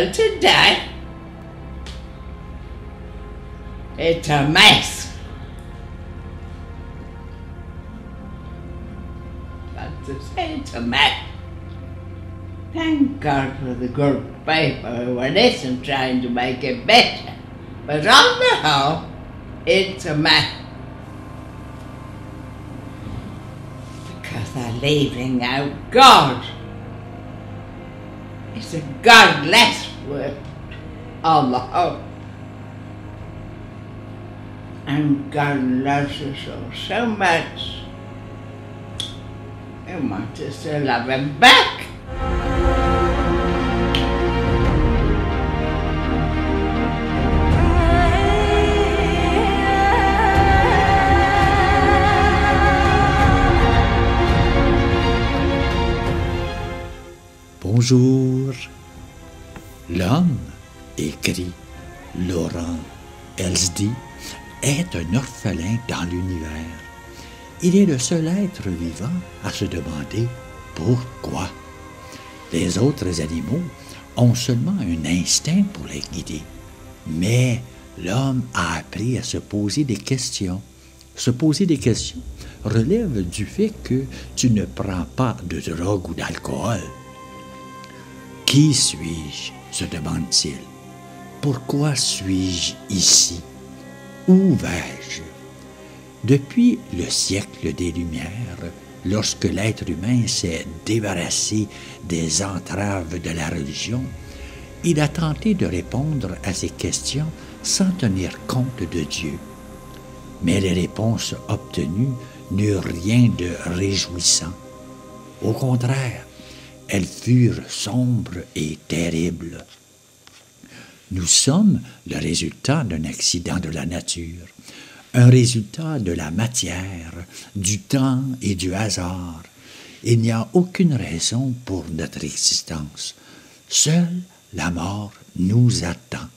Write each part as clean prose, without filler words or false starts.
world today, it's a mess. But to say it's a mess, thank God for the good people who are listening, trying to make it better. But on the whole, it's a mess. Because they're leaving out God. It's a godless word on the whole. And God loves us all so much. He wants us to love Him back. Bonjour. L'homme, écrit Laurent Elsdy, est un orphelin dans l'univers. Il est le seul être vivant à se demander pourquoi. Les autres animaux ont seulement un instinct pour les guider. Mais l'homme a appris à se poser des questions. Se poser des questions relève du fait que tu ne prends pas de drogue ou d'alcool. Qui suis-je? Se demande-t-il. Pourquoi suis-je ici? Où vais-je? Depuis le siècle des Lumières, lorsque l'être humain s'est débarrassé des entraves de la religion, il a tenté de répondre à ces questions sans tenir compte de Dieu. Mais les réponses obtenues n'eurent rien de réjouissant. Au contraire, elles furent sombres et terribles. Nous sommes le résultat d'un accident de la nature, un résultat de la matière, du temps et du hasard. Il n'y a aucune raison pour notre existence. Seule la mort nous attend.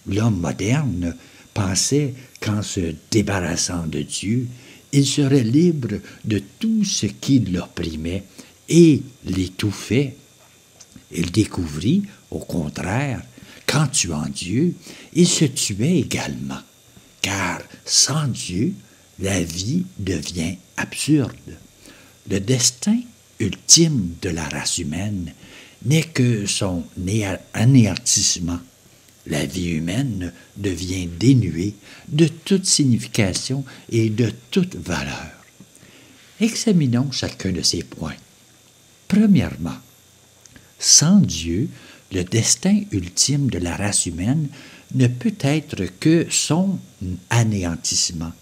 L'homme moderne pensait qu'en se débarrassant de Dieu, il serait libre de tout ce qui l'opprimait et l'étouffait. Il découvrit, au contraire, qu'en tuant Dieu, il se tuait également, car sans Dieu, la vie devient absurde. Le destin ultime de la race humaine n'est que son anéantissement. La vie humaine devient dénuée de toute signification et de toute valeur. Examinons chacun de ces points. Premièrement, sans Dieu, le destin ultime de la race humaine ne peut être que son anéantissement.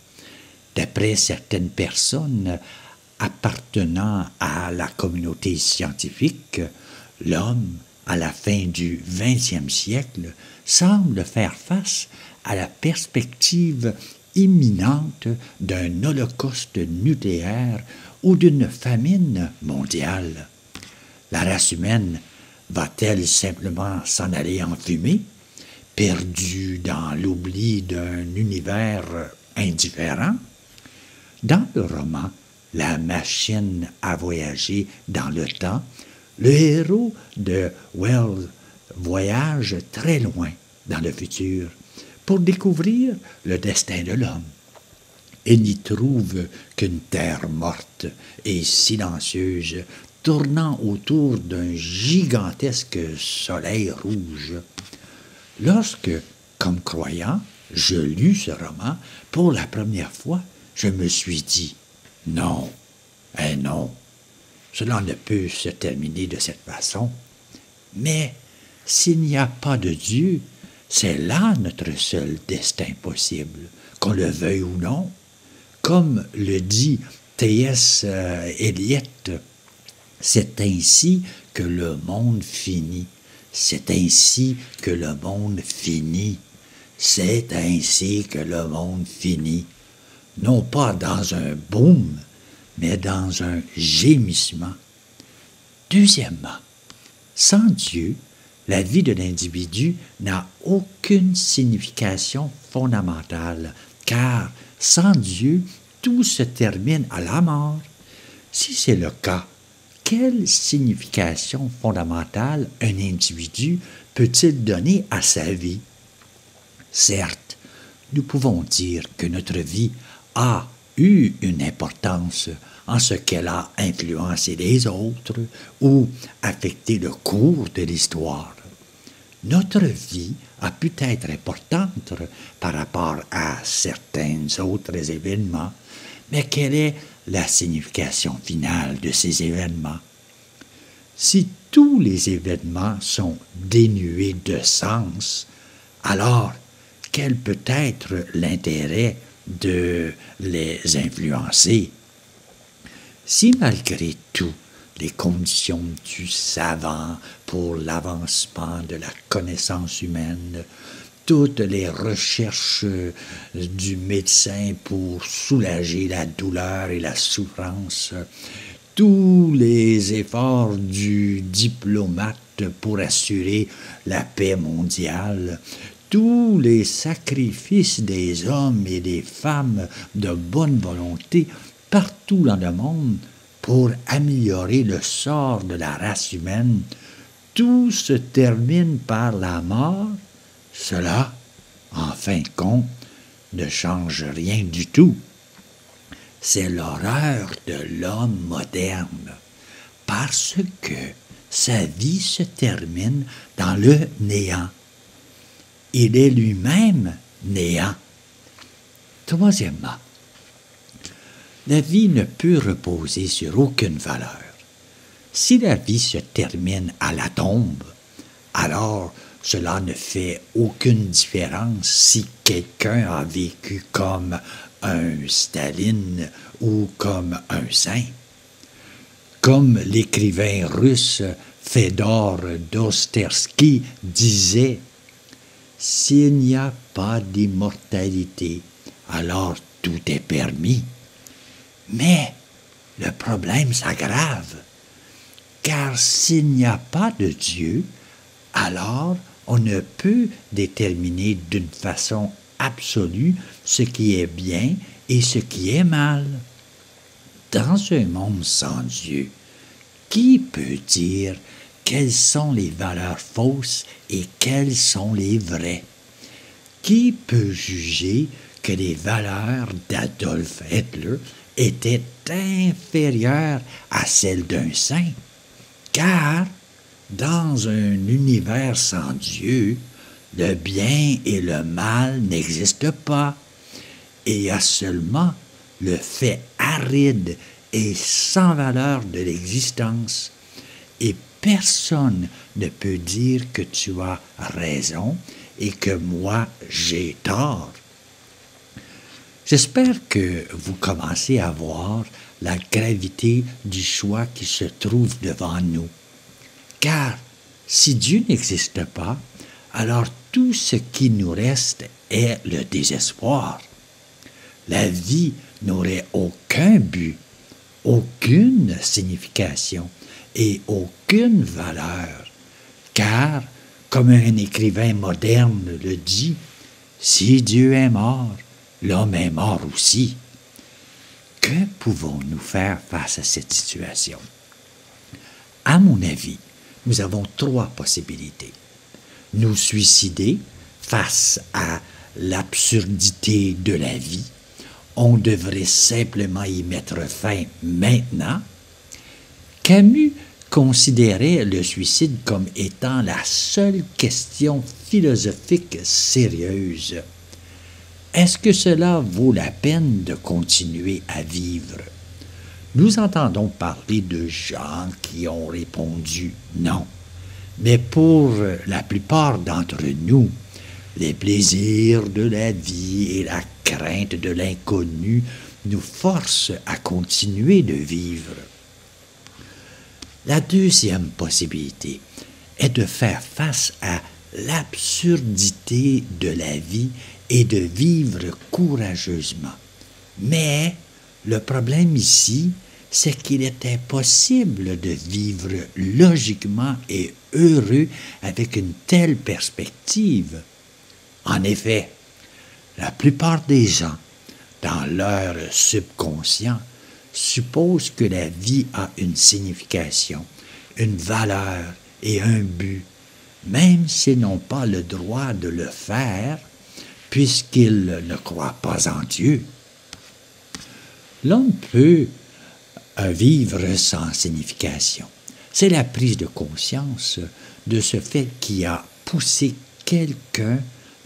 D'après certaines personnes appartenant à la communauté scientifique, l'homme, à la fin du XXe siècle, semble faire face à la perspective imminente d'un holocauste nucléaire ou d'une famine mondiale. La race humaine va-t-elle simplement s'en aller en fumée, perdue dans l'oubli d'un univers indifférent? Dans le roman « La machine à voyager dans le temps », le héros de Wells voyage très loin dans le futur pour découvrir le destin de l'homme. Il n'y trouve qu'une terre morte et silencieuse tournant autour d'un gigantesque soleil rouge. Lorsque, comme croyant, je lus ce roman, pour la première fois, je me suis dit « Non, non, cela ne peut se terminer de cette façon. » Mais s'il n'y a pas de Dieu, c'est là notre seul destin possible, qu'on le veuille ou non. Comme le dit T.S. Eliot, c'est ainsi que le monde finit. C'est ainsi que le monde finit. C'est ainsi que le monde finit. Non pas dans un boom, mais dans un gémissement. Deuxièmement, sans Dieu, la vie de l'individu n'a aucune signification fondamentale, car sans Dieu, tout se termine à la mort. Si c'est le cas, quelle signification fondamentale un individu peut-il donner à sa vie? Certes, nous pouvons dire que notre vie a eu une importance en ce qu'elle a influencé les autres ou affecté le cours de l'histoire. Notre vie a pu être importante par rapport à certains autres événements, mais quelle est la signification finale de ces événements? Si tous les événements sont dénués de sens, alors quel peut être l'intérêt de les influencer? Si malgré tout, les conditions du savant pour l'avancement de la connaissance humaine, toutes les recherches du médecin pour soulager la douleur et la souffrance, tous les efforts du diplomate pour assurer la paix mondiale, tous les sacrifices des hommes et des femmes de bonne volonté partout dans le monde pour améliorer le sort de la race humaine, tout se termine par la mort, cela, en fin de compte, ne change rien du tout. C'est l'horreur de l'homme moderne, parce que sa vie se termine dans le néant. Il est lui-même néant. Troisièmement, la vie ne peut reposer sur aucune valeur. Si la vie se termine à la tombe, alors cela ne fait aucune différence si quelqu'un a vécu comme un Staline ou comme un saint. Comme l'écrivain russe Fédor Dostoïevski disait, « S'il n'y a pas d'immortalité, alors tout est permis. » Mais le problème s'aggrave, car s'il n'y a pas de Dieu, alors on ne peut déterminer d'une façon absolue ce qui est bien et ce qui est mal. Dans un monde sans Dieu, qui peut dire quelles sont les valeurs fausses et quelles sont les vraies? Qui peut juger que les valeurs d'Adolf Hitler étaient inférieures à celles d'un saint? Car, dans un univers sans Dieu, le bien et le mal n'existent pas. Et il y a seulement le fait aride et sans valeur de l'existence. Et personne ne peut dire que tu as raison et que moi j'ai tort. J'espère que vous commencez à voir la gravité du choix qui se trouve devant nous. Car si Dieu n'existe pas, alors tout ce qui nous reste est le désespoir. La vie n'aurait aucun but, aucune signification et aucune valeur, car, comme un écrivain moderne le dit, si Dieu est mort, l'homme est mort aussi. Que pouvons-nous faire face à cette situation? À mon avis, nous avons trois possibilités. Nous suicider face à l'absurdité de la vie. On devrait simplement y mettre fin maintenant. Camus considérait le suicide comme étant la seule question philosophique sérieuse. Est-ce que cela vaut la peine de continuer à vivre? Nous entendons parler de gens qui ont répondu non. Mais pour la plupart d'entre nous, les plaisirs de la vie et la crainte de l'inconnu nous forcent à continuer de vivre. La deuxième possibilité est de faire face à l'absurdité de la vie et de vivre courageusement. Mais le problème ici, c'est qu'il est impossible de vivre logiquement et heureux avec une telle perspective. En effet, la plupart des gens, dans leur subconscient, suppose que la vie a une signification, une valeur et un but, même s'ils n'ont pas le droit de le faire, puisqu'ils ne croient pas en Dieu. L'homme peut vivre sans signification. C'est la prise de conscience de ce fait qui a poussé quelqu'un,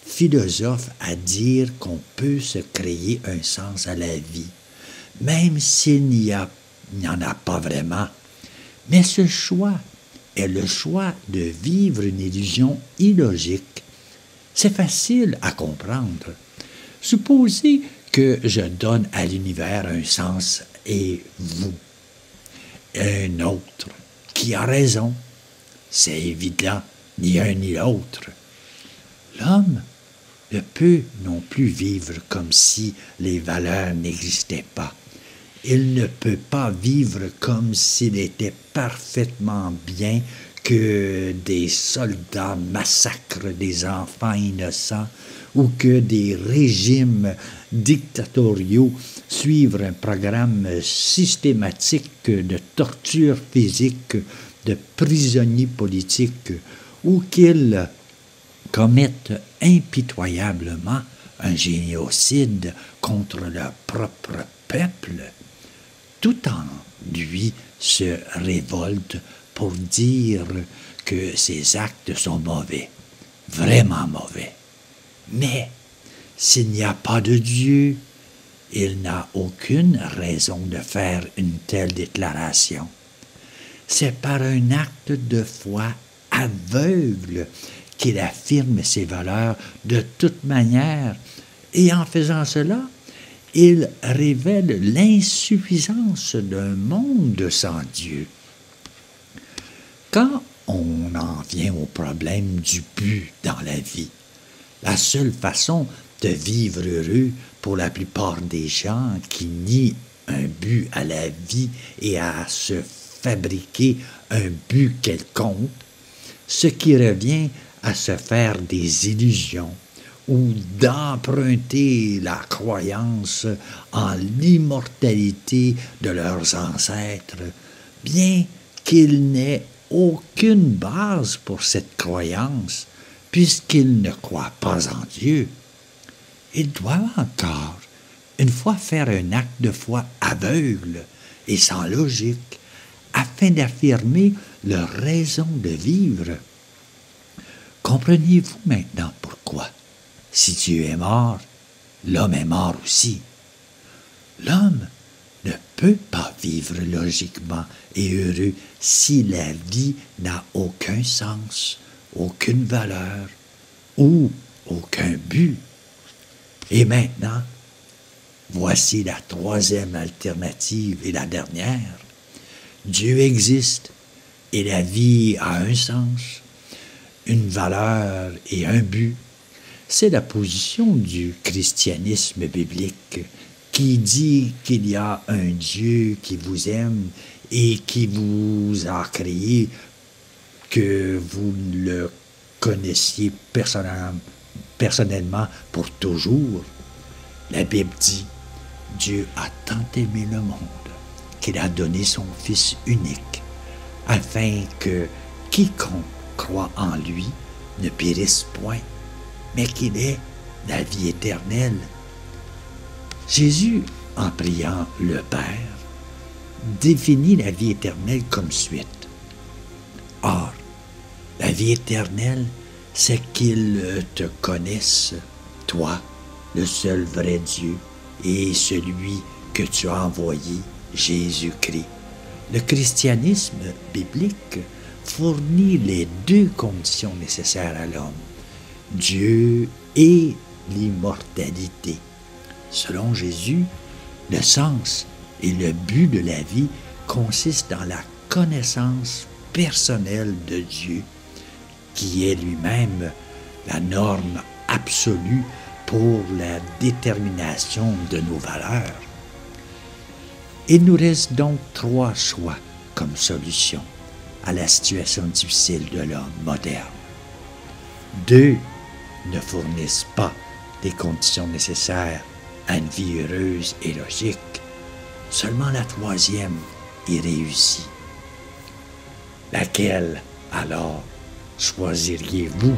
philosophe, à dire qu'on peut se créer un sens à la vie, même s'il n'y en a pas vraiment. Mais ce choix est le choix de vivre une illusion illogique. C'est facile à comprendre. Supposez que je donne à l'univers un sens et vous, un autre, qui a raison. C'est évident, ni un ni l'autre. L'homme ne peut non plus vivre comme si les valeurs n'existaient pas. Il ne peut pas vivre comme s'il était parfaitement bien que des soldats massacrent des enfants innocents ou que des régimes dictatoriaux suivent un programme systématique de torture physique de prisonniers politiques ou qu'ils commettent impitoyablement un génocide contre leur propre peuple. Tout en lui se révolte pour dire que ces actes sont mauvais, vraiment mauvais. Mais s'il n'y a pas de Dieu, il n'a aucune raison de faire une telle déclaration. C'est par un acte de foi aveugle qu'il affirme ses valeurs de toute manière, et en faisant cela, il révèle l'insuffisance d'un monde sans Dieu. Quand on en vient au problème du but dans la vie, la seule façon de vivre heureux pour la plupart des gens qui nient un but à la vie et à se fabriquer un but quelconque, ce qui revient à se faire des illusions ou d'emprunter la croyance en l'immortalité de leurs ancêtres, bien qu'il n'ait aucune base pour cette croyance, puisqu'ils ne croient pas en Dieu. Ils doivent encore, une fois, faire un acte de foi aveugle et sans logique, afin d'affirmer leur raison de vivre. Comprenez-vous maintenant pourquoi? Si Dieu est mort, l'homme est mort aussi. L'homme ne peut pas vivre logiquement et heureux si la vie n'a aucun sens, aucune valeur ou aucun but. Et maintenant, voici la troisième alternative et la dernière. Dieu existe et la vie a un sens, une valeur et un but. C'est la position du christianisme biblique qui dit qu'il y a un Dieu qui vous aime et qui vous a créé, que vous le connaissiez personnellement pour toujours. La Bible dit, Dieu a tant aimé le monde qu'il a donné son Fils unique, afin que quiconque croit en lui ne périsse point, mais qu'il ait la vie éternelle. Jésus, en priant le Père, définit la vie éternelle comme suite. Or, la vie éternelle, c'est qu'ils te connaissent, toi, le seul vrai Dieu, et celui que tu as envoyé, Jésus-Christ. Le christianisme biblique fournit les deux conditions nécessaires à l'homme, Dieu et l'immortalité. Selon Jésus, le sens et le but de la vie consistent dans la connaissance personnelle de Dieu, qui est lui-même la norme absolue pour la détermination de nos valeurs. Il nous reste donc trois choix comme solution à la situation difficile de l'homme moderne. Deux ne fournissent pas les conditions nécessaires à une vie heureuse et logique. Seulement la troisième est réussie. Laquelle, alors, choisiriez-vous?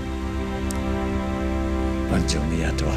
Bonne journée à toi.